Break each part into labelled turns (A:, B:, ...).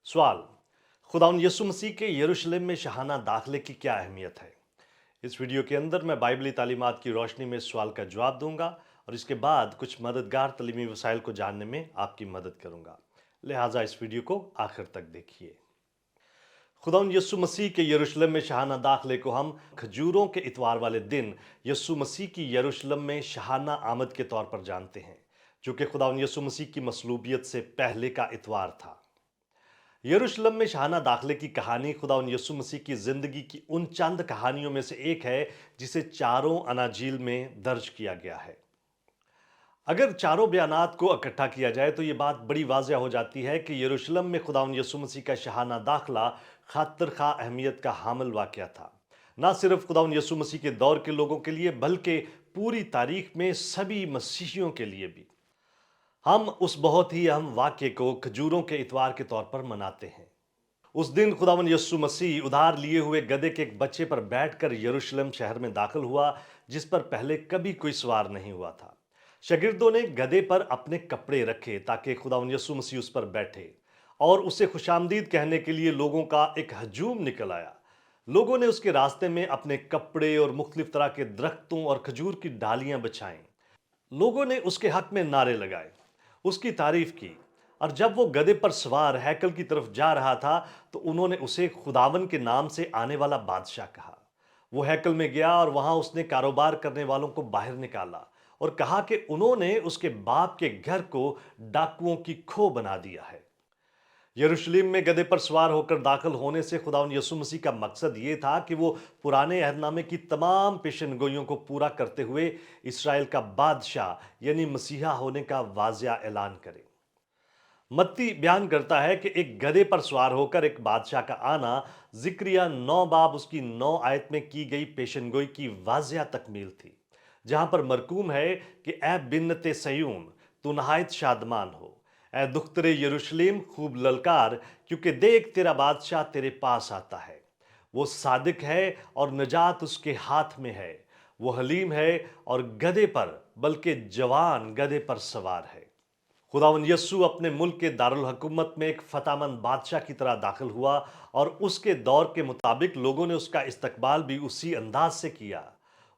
A: सवाल। खुदावंद यीशु मसीह के यरूशलेम में शाहाना दाखिले की क्या अहमियत है? इस वीडियो के अंदर मैं बाइबली तालीमात की रोशनी में इस सवाल का जवाब दूंगा और इसके बाद कुछ मददगार तलीमी वसाइल को जानने में आपकी मदद करूंगा। लिहाजा इस वीडियो को आखिर तक देखिए। खुदावंद यीशु मसीह के यरूशलेम में शाहाना दाखिले को हम खजूरों के इतवार वाले दिन यीशु मसीह की यरूशलेम में शाहाना आमद के तौर पर जानते हैं, जो कि खुदावंद यीशु मसीह की मसलूबियत से पहले का इतवार था। यरूशलेम में शाहाना दाखिले की कहानी खुदावंद यीशु मसीह की जिंदगी की उन चंद कहानियों में से एक है जिसे चारों अनाजील में दर्ज किया गया है। अगर चारों बयानात को इकट्ठा किया जाए तो ये बात बड़ी वाज़ह हो जाती है कि यरूशलेम में खुदावंद यीशु मसीह का शाहाना दाखिला खातिर खा अहमियत का हामिल वाक़या था। ना सिर्फ खुदावंद यीशु मसीह के दौर के लोगों के लिए बल्कि पूरी तारीख में सभी मसीहियों के लिए भी। हम उस बहुत ही अहम वाक्य को खजूरों के इतवार के तौर पर मनाते हैं। उस दिन खुदावंद यीशु मसीह उधार लिए हुए गधे के एक बच्चे पर बैठकर यरूशलेम शहर में दाखिल हुआ, जिस पर पहले कभी कोई सवार नहीं हुआ था। शागिर्दों ने गधे पर अपने कपड़े रखे ताकि खुदावंद यीशु मसीह उस पर बैठे और उसे खुशामदीद कहने के लिए लोगों का एक हजूम निकल आया। लोगों ने उसके रास्ते में अपने कपड़े और मुख्तलिफ तरह के दरख्तों और खजूर की डालियां बिछाईं। लोगों ने उसके हक में नारे लगाए, उसकी तारीफ की, और जब वो गधे पर सवार हैकल की तरफ जा रहा था तो उन्होंने उसे खुदावन के नाम से आने वाला बादशाह कहा। वो हैकल में गया और वहां उसने कारोबार करने वालों को बाहर निकाला और कहा कि उन्होंने उसके बाप के घर को डाकुओं की खो बना दिया है। यरूशलेम में गधे पर सवार होकर दाखिल होने से खुदावंद यीशु मसीह का मकसद ये था कि वो पुराने अहदनामे की तमाम पेशनगोइयों को पूरा करते हुए इसराइल का बादशाह यानी मसीहा होने का वाज़िया ऐलान करे। मत्ती बयान करता है कि एक गधे पर सवार होकर एक बादशाह का आना जिक्रिया 9 बाब उसकी 9 आयत में की गई पेशनगोई की वाज़िया तकमील थी, जहां पर मरकूम है कि ए बिन्नते सयून, तू नहायत शादमान हो। ए दुख्तरे यरूशलेम, खूब ललकार, क्योंकि देख तेरा बादशाह तेरे पास आता है। वो सादिक है और नजात उसके हाथ में है। वो हलीम है और गधे पर, बल्कि जवान गधे पर सवार है। खुदावंद यस्सु अपने मुल्क के दारुल हुकूमत में एक फतामंद बादशाह की तरह दाखिल हुआ और उसके दौर के मुताबिक लोगों ने उसका इस्तकबाल भी उसी अंदाज से किया।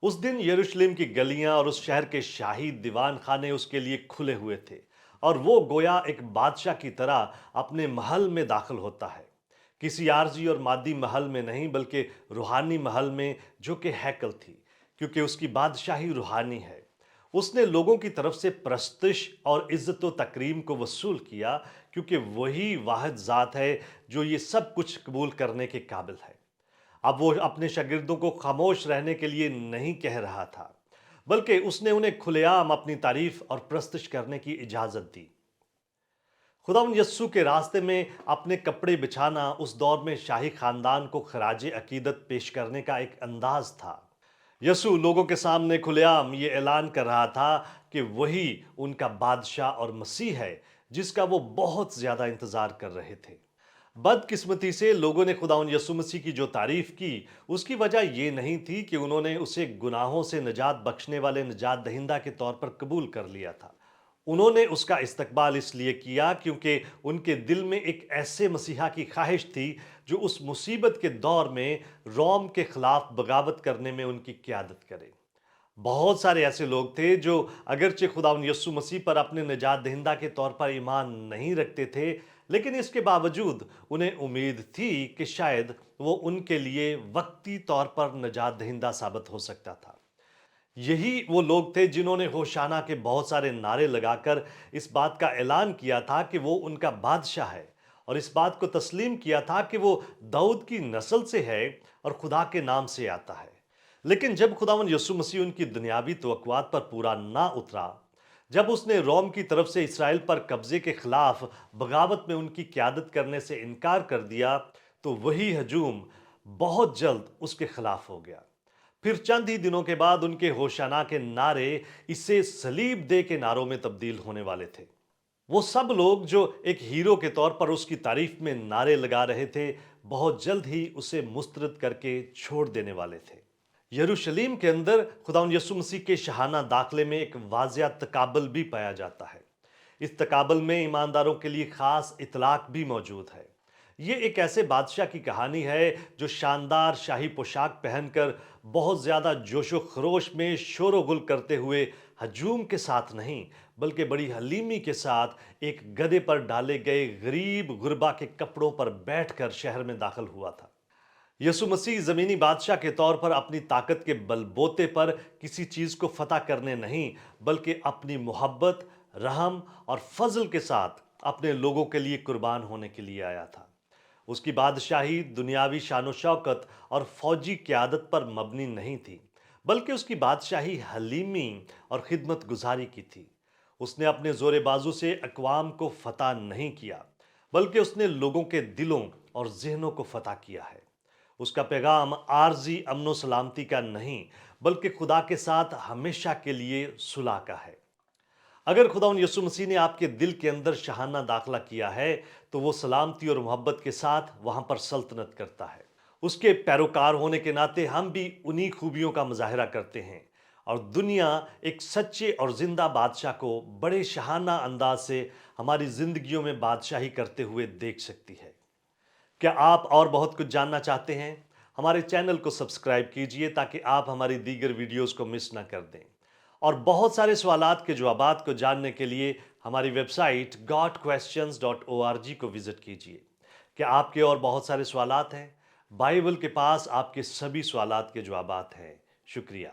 A: उस दिन यरूशलेम की गलियां और उस शहर के शाही दीवान खाने उसके लिए खुले हुए थे और वो गोया एक बादशाह की तरह अपने महल में दाखिल होता है। किसी आरजी और मादी महल में नहीं, बल्कि रूहानी महल में, जो कि हैकल थी, क्योंकि उसकी बादशाही रूहानी है। उसने लोगों की तरफ से प्रस्तिश और इज्जत व तकरीम को वसूल किया, क्योंकि वही वाहिद ज़ात है जो ये सब कुछ कबूल करने के काबिल है। अब वो अपने शागिर्दों को खामोश रहने के लिए नहीं कह रहा था, बल्कि उसने उन्हें खुलेआम अपनी तारीफ और प्रस्तिश करने की इजाज़त दी। खुदावंद यस्सु के रास्ते में अपने कपड़े बिछाना उस दौर में शाही खानदान को खराज अकीदत पेश करने का एक अंदाज था। यसु लोगों के सामने खुलेआम ये ऐलान कर रहा था कि वही उनका बादशाह और मसीह है, जिसका वो बहुत ज्यादा इंतजार कर रहे थे। बदकिस्मती से लोगों ने खुदावंद यसु मसीह की जो तारीफ की, उसकी वजह ये नहीं थी कि उन्होंने उसे गुनाहों से निजात बख्शने वाले निजात दहिंदा के तौर पर कबूल कर लिया था। उन्होंने उसका इस्तकबाल इसलिए किया क्योंकि उनके दिल में एक ऐसे मसीहा की ख्वाहिश थी जो उस मुसीबत के दौर में रोम के खिलाफ बगावत करने में उनकी क़यादत करे। बहुत सारे ऐसे लोग थे जो अगरचे खुदावंद यस्सु मसीह पर अपने निजात दहिंदा के तौर पर ईमान नहीं रखते थे, लेकिन इसके बावजूद उन्हें उम्मीद थी कि शायद वो उनके लिए वक्ती तौर पर निजात दहिंदा साबित हो सकता था। यही वो लोग थे जिन्होंने होशाना के बहुत सारे नारे लगाकर इस बात का ऐलान किया था कि वो उनका बादशाह है, और इस बात को तस्लीम किया था कि वो दाऊद की नस्ल से है और खुदा के नाम से आता है। लेकिन जब खुदावंद यीशु मसीह उनकी दुनियावी तवक्कुआत पर पूरा ना उतरा, जब उसने रोम की तरफ से इसराइल पर कब्जे के खिलाफ बगावत में उनकी क्यादत करने से इनकार कर दिया, तो वही हजूम बहुत जल्द उसके खिलाफ हो गया। फिर चंद ही दिनों के बाद उनके होशाना के नारे इसे सलीब दे के नारों में तब्दील होने वाले थे। वो सब लोग जो एक हीरो के तौर पर उसकी तारीफ में नारे लगा रहे थे, बहुत जल्द ही उसे मुस्तरद करके छोड़ देने वाले थे। यरूशलेम के अंदर खुदावंद यीशु मसीह के शहाना दाखिले में एक वाज़िया तकाबल भी पाया जाता है। इस तकाबल में ईमानदारों के लिए खास इतलाक भी मौजूद है। یہ ایک ایسے بادشاہ کی کہانی ہے جو شاندار شاہی پوشاک پہن کر بہت زیادہ جوش و خروش میں شور و گل کرتے ہوئے ہجوم کے ساتھ نہیں بلکہ بڑی حلیمی کے ساتھ ایک گدھے پر ڈالے گئے غریب غربا کے کپڑوں پر بیٹھ کر شہر میں داخل ہوا تھا۔ یسوع مسیح زمینی بادشاہ کے طور پر اپنی طاقت کے بل بوتے پر کسی چیز کو فتح کرنے نہیں بلکہ اپنی محبت، رحم اور فضل کے ساتھ اپنے لوگوں کے لیے قربان ہونے کے لیے آیا تھا۔ اس کی بادشاہی دنیاوی شان و شوکت اور فوجی قیادت پر مبنی نہیں تھی بلکہ اس کی بادشاہی حلیمی اور خدمت گزاری کی تھی۔ اس نے اپنے زور بازو سے اقوام کو فتح نہیں کیا بلکہ اس نے لوگوں کے دلوں اور ذہنوں کو فتح کیا ہے۔ اس کا پیغام عارضی امن و سلامتی کا نہیں بلکہ خدا کے ساتھ ہمیشہ کے لیے صلح کا ہے۔ اگر خداوند یسوع مسیح نے آپ کے دل کے اندر شاہانہ داخلہ کیا ہے تو وہ سلامتی اور محبت کے ساتھ وہاں پر سلطنت کرتا ہے۔ اس کے پیروکار ہونے کے ناطے ہم بھی انہی خوبیوں کا مظاہرہ کرتے ہیں اور دنیا ایک سچے اور زندہ بادشاہ کو بڑے شاہانہ انداز سے ہماری زندگیوں میں بادشاہی کرتے ہوئے دیکھ سکتی ہے۔ کیا آپ اور بہت کچھ جاننا چاہتے ہیں؟ ہمارے چینل کو سبسکرائب کیجئے تاکہ آپ ہماری دیگر ویڈیوز کو مس نہ کر دیں۔ اور بہت سارے سوالات کے جوابات کو جاننے کے لیے ہماری ویب سائٹ godquestions.org کو وزٹ کیجئے۔ کیا آپ کے اور بہت سارے سوالات ہیں؟ بائبل کے پاس آپ کے سبھی سوالات کے جوابات ہیں۔ شکریہ۔